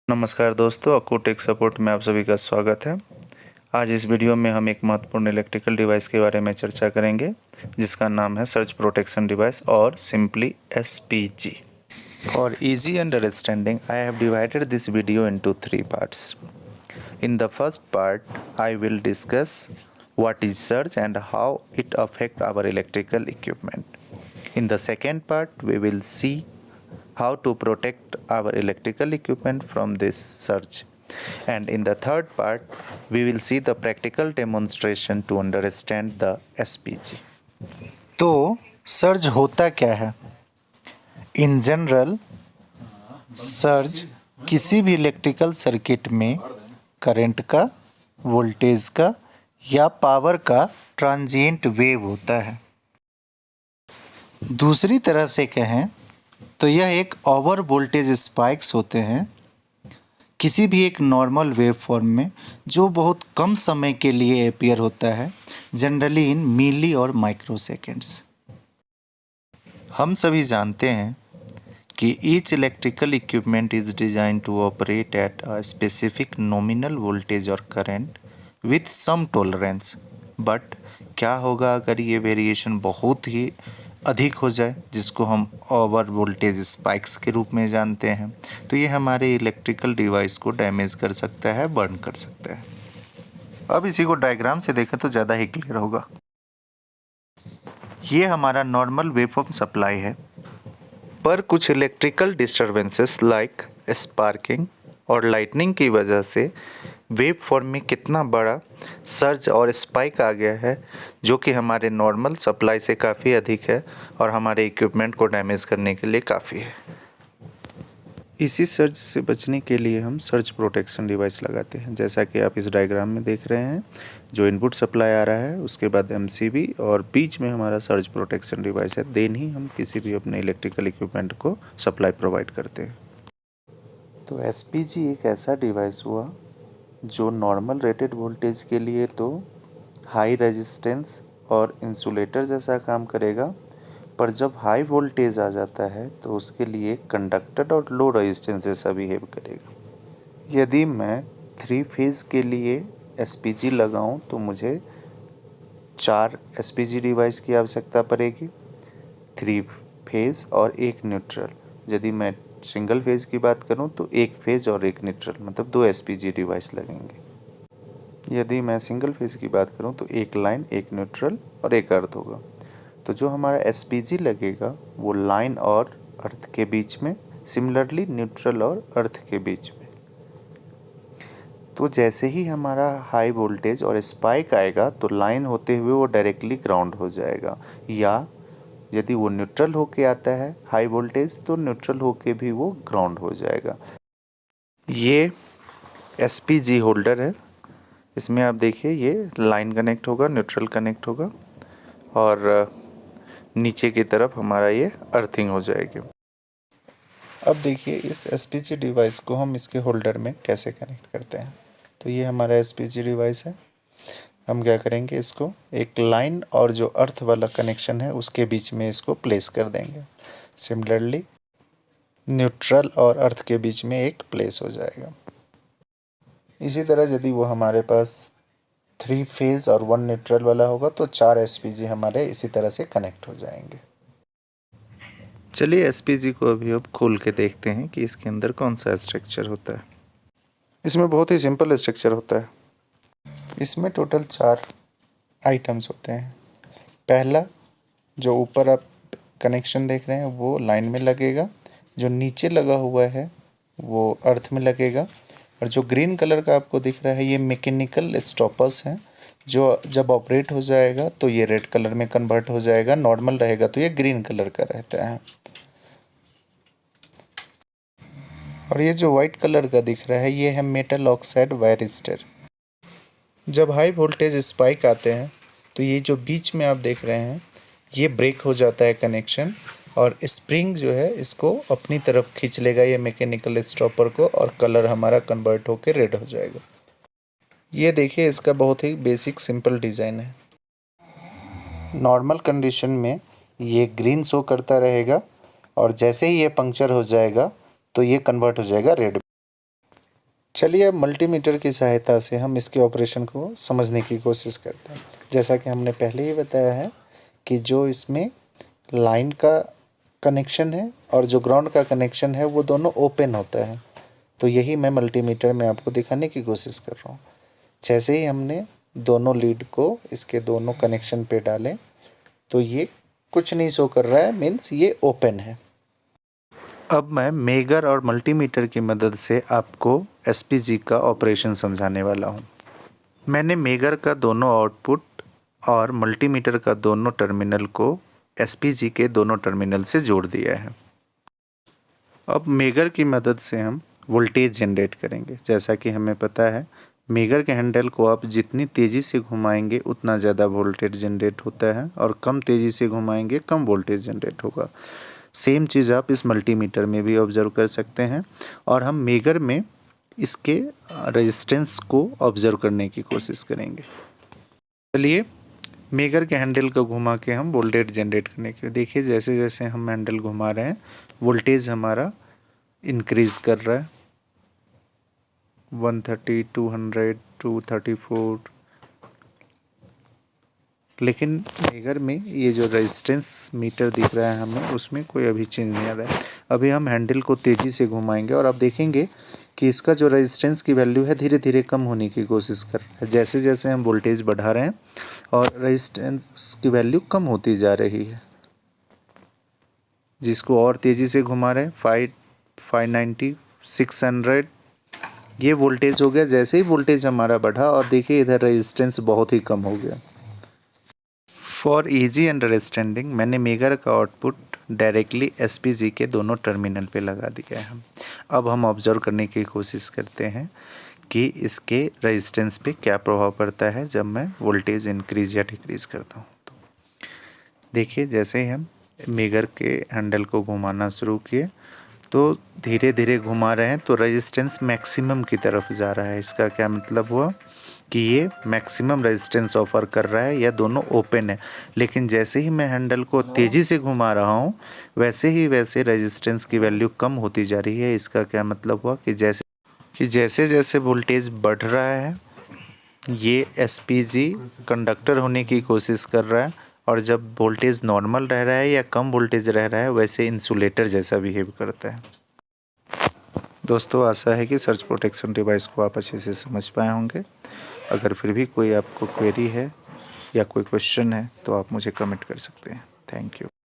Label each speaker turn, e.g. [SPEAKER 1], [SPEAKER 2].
[SPEAKER 1] नमस्कार दोस्तों, Akku tech support में आप सभी का स्वागत है। आज इस वीडियो में हम एक महत्वपूर्ण इलेक्ट्रिकल डिवाइस के बारे में चर्चा करेंगे जिसका नाम है सर्ज प्रोटेक्शन डिवाइस और simply SPG। For easy understanding I have divided this video into 3 parts. In the first part I will discuss what is surge and how it affect our electrical equipment. In the second part we will see how to protect our electrical equipment from this surge, and in the third part we will see the practical demonstration to understand the SPG.
[SPEAKER 2] तो surge होता क्या है? In general surge किसी भी electrical circuit में current का, voltage का या पावर का ट्रांजिएंट वेव होता है। दूसरी तरह से कहें तो यह एक ओवर वोल्टेज स्पाइक्स होते हैं किसी भी एक नॉर्मल वेव फॉर्म में, जो बहुत कम समय के लिए अपीयर होता है, जनरली इन मिली और माइक्रो सेकेंड्स। हम सभी जानते हैं कि each electrical equipment is design to operate at a specific nominal voltage और current with some tolerance. But क्या होगा अगर ये वेरिएशन बहुत ही अधिक हो जाए, जिसको हम ओवर वोल्टेज स्पाइक्स के रूप में जानते हैं? तो ये हमारे इलेक्ट्रिकल डिवाइस को डैमेज कर सकता है, बर्न कर सकता है। अब इसी को डायग्राम से देखें तो ज़्यादा ही क्लियर होगा। ये हमारा नॉर्मल वेवफॉर्म सप्लाई है, पर कुछ इलेक्ट्रिकल डिस्टर्बेंसेस लाइक स्पार्किंग और लाइटनिंग की वजह से वेव फॉर्म में कितना बड़ा सर्ज और स्पाइक आ गया है, जो कि हमारे नॉर्मल सप्लाई से काफ़ी अधिक है और हमारे इक्विपमेंट को डैमेज करने के लिए काफ़ी है। इसी सर्ज से बचने के लिए हम सर्ज प्रोटेक्शन डिवाइस लगाते हैं, जैसा कि आप इस डायग्राम में देख रहे हैं। जो इनपुट सप्लाई आ रहा है, उसके बाद MCB और बीच में हमारा सर्ज प्रोटेक्शन डिवाइस है। देन ही हम किसी भी अपने इलेक्ट्रिकल इक्विपमेंट को सप्लाई प्रोवाइड करते हैं। तो SPG एक ऐसा डिवाइस हुआ जो नॉर्मल रेटेड वोल्टेज के लिए तो हाई रेजिस्टेंस और इंसुलेटर जैसा काम करेगा, पर जब हाई वोल्टेज आ जाता है तो उसके लिए कंडक्टर और लो रेजिस्टेंस जैसा बिहेव करेगा। यदि मैं 3 फेज़ के लिए SPG लगाऊं तो मुझे 4 SPG डिवाइस की आवश्यकता पड़ेगी, 3 फेज़ और 1 न्यूट्रल। यदि मैं सिंगल फेज़ की बात करूं तो 1 फेज़ और 1 न्यूट्रल, मतलब 2 SPG डिवाइस लगेंगे। यदि मैं सिंगल फेज़ की बात करूं तो 1 लाइन, 1 न्यूट्रल और 1 अर्थ होगा। तो जो हमारा SPG लगेगा वो लाइन और अर्थ के बीच में, सिमिलरली न्यूट्रल और अर्थ के बीच में। तो जैसे ही हमारा हाई वोल्टेज और स्पाइक आएगा तो लाइन होते हुए वो डायरेक्टली ग्राउंड हो जाएगा, या यदि वो न्यूट्रल होके आता है हाई वोल्टेज तो न्यूट्रल होके भी वो ग्राउंड हो जाएगा। ये SPG होल्डर है। इसमें आप देखिए ये लाइन कनेक्ट होगा, न्यूट्रल कनेक्ट होगा और नीचे की तरफ हमारा ये अर्थिंग हो जाएगी। अब देखिए इस SPG डिवाइस को हम इसके होल्डर में कैसे कनेक्ट करते हैं। तो ये हमारा SPG डिवाइस है। हम क्या करेंगे, इसको एक लाइन और जो अर्थ वाला कनेक्शन है उसके बीच में इसको प्लेस कर देंगे। सिमिलरली न्यूट्रल और अर्थ के बीच में एक प्लेस हो जाएगा। इसी तरह यदि वो हमारे पास 3 फेज़ और 1 न्यूट्रल वाला होगा तो 4 SPG हमारे इसी तरह से कनेक्ट हो जाएंगे। चलिए SPG को अभी अब खोल के देखते हैं कि इसके अंदर कौन सा स्ट्रक्चर होता है। इसमें बहुत ही सिंपल स्ट्रक्चर होता है। इसमें टोटल 4 आइटम्स होते हैं। पहला, जो ऊपर आप कनेक्शन देख रहे हैं वो लाइन में लगेगा, जो नीचे लगा हुआ है वो अर्थ में लगेगा, और जो ग्रीन कलर का आपको दिख रहा है ये मैकेनिकल स्टॉपर्स हैं, जो जब ऑपरेट हो जाएगा तो ये रेड कलर में कन्वर्ट हो जाएगा। नॉर्मल रहेगा तो ये ग्रीन कलर का रहता है। और ये जो वाइट कलर का दिख रहा है ये है मेटल ऑक्साइड वायरिस्टर। जब हाई वोल्टेज स्पाइक आते हैं तो ये जो बीच में आप देख रहे हैं ये ब्रेक हो जाता है कनेक्शन, और स्प्रिंग जो है इसको अपनी तरफ खींच लेगा ये मैकेनिकल स्टॉपर को, और कलर हमारा कन्वर्ट होकर रेड हो जाएगा। ये देखिए इसका बहुत ही बेसिक सिंपल डिज़ाइन है। नॉर्मल कंडीशन में ये ग्रीन शो करता रहेगा, और जैसे ही ये पंक्चर हो जाएगा तो ये कन्वर्ट हो जाएगा रेड।
[SPEAKER 1] चलिए अब मल्टीमीटर की सहायता से हम इसके ऑपरेशन को समझने की कोशिश करते हैं। जैसा कि हमने पहले ही बताया है कि जो इसमें लाइन का कनेक्शन है और जो ग्राउंड का कनेक्शन है वो दोनों ओपन होता है। तो यही मैं मल्टीमीटर में आपको दिखाने की कोशिश कर रहा हूँ। जैसे ही हमने दोनों लीड को इसके दोनों कनेक्शन पे डालें तो ये कुछ नहीं शो कर रहा है, मीन्स ये ओपन है।
[SPEAKER 2] अब मैं मेगर और मल्टीमीटर की मदद से आपको एसपीजी का ऑपरेशन समझाने वाला हूँ। मैंने मेगर का दोनों आउटपुट और मल्टीमीटर का दोनों टर्मिनल को एसपीजी के दोनों टर्मिनल से जोड़ दिया है। अब मेगर की मदद से हम वोल्टेज जनरेट करेंगे। जैसा कि हमें पता है, मेगर के हैंडल को आप जितनी तेज़ी से घुमाएंगे उतना ज़्यादा वोल्टेज जनरेट होता है और कम तेज़ी से घुमाएंगे कम वोल्टेज जनरेट होगा। सेम चीज़ आप इस मल्टीमीटर में भी ऑब्ज़र्व कर सकते हैं और हम मेगर में इसके रेजिस्टेंस को ऑब्ज़र्व करने की कोशिश करेंगे। चलिए मेगर के हैंडल को घुमा के हम वोल्टेज जनरेट करने की, देखिए जैसे जैसे हम हैंडल घुमा रहे हैं वोल्टेज हमारा इंक्रीज़ कर रहा है। 130, 200, 234। लेकिन मेगर में ये जो रेजिस्टेंस मीटर दिख रहा है हमें, उसमें कोई अभी चेंज नहीं आ रहा है। अभी हम हैंडल को तेज़ी से घुमाएंगे और आप देखेंगे कि इसका जो रेजिस्टेंस की वैल्यू है धीरे धीरे कम होने की कोशिश कर रहा है। जैसे जैसे हम वोल्टेज बढ़ा रहे हैं और रेजिस्टेंस की वैल्यू कम होती जा रही है। जिसको और तेज़ी से घुमा रहे हैं 590, 600, ये वोल्टेज हो गया। जैसे ही वोल्टेज हमारा बढ़ा और देखिए इधर रेजिस्टेंस बहुत ही कम हो गया। फॉर इजी अंडरस्टैंडिंग मैंने मेगर का आउटपुट डायरेक्टली एसपीजी के दोनों टर्मिनल पे लगा दिया है। अब हम ऑब्जर्व करने की कोशिश करते हैं कि इसके रेजिस्टेंस पे क्या प्रभाव पड़ता है जब मैं वोल्टेज इंक्रीज़ या डिक्रीज़ करता हूँ। तो देखिए जैसे ही हम मेगर के हैंडल को घुमाना शुरू किए तो धीरे धीरे घुमा रहे हैं तो रेजिस्टेंस मैक्सिमम की तरफ जा रहा है। इसका क्या मतलब हुआ कि ये मैक्सिमम रेजिस्टेंस ऑफर कर रहा है या दोनों ओपन है। लेकिन जैसे ही मैं हैंडल को तेज़ी से घुमा रहा हूँ वैसे रेजिस्टेंस की वैल्यू कम होती जा रही है। इसका क्या मतलब हुआ कि जैसे जैसे वोल्टेज बढ़ रहा है ये एसपीजी कंडक्टर होने की कोशिश कर रहा है और जब वोल्टेज नॉर्मल रह रहा है या कम वोल्टेज रह रहा है वैसे इंसुलेटर जैसा बिहेव करता है। दोस्तों आशा है कि सर्च प्रोटेक्शन डिवाइस को आप अच्छे से समझ पाए होंगे। अगर फिर भी कोई आपको क्वेरी है या कोई क्वेश्चन है तो आप मुझे कमेंट कर सकते हैं। Thank you.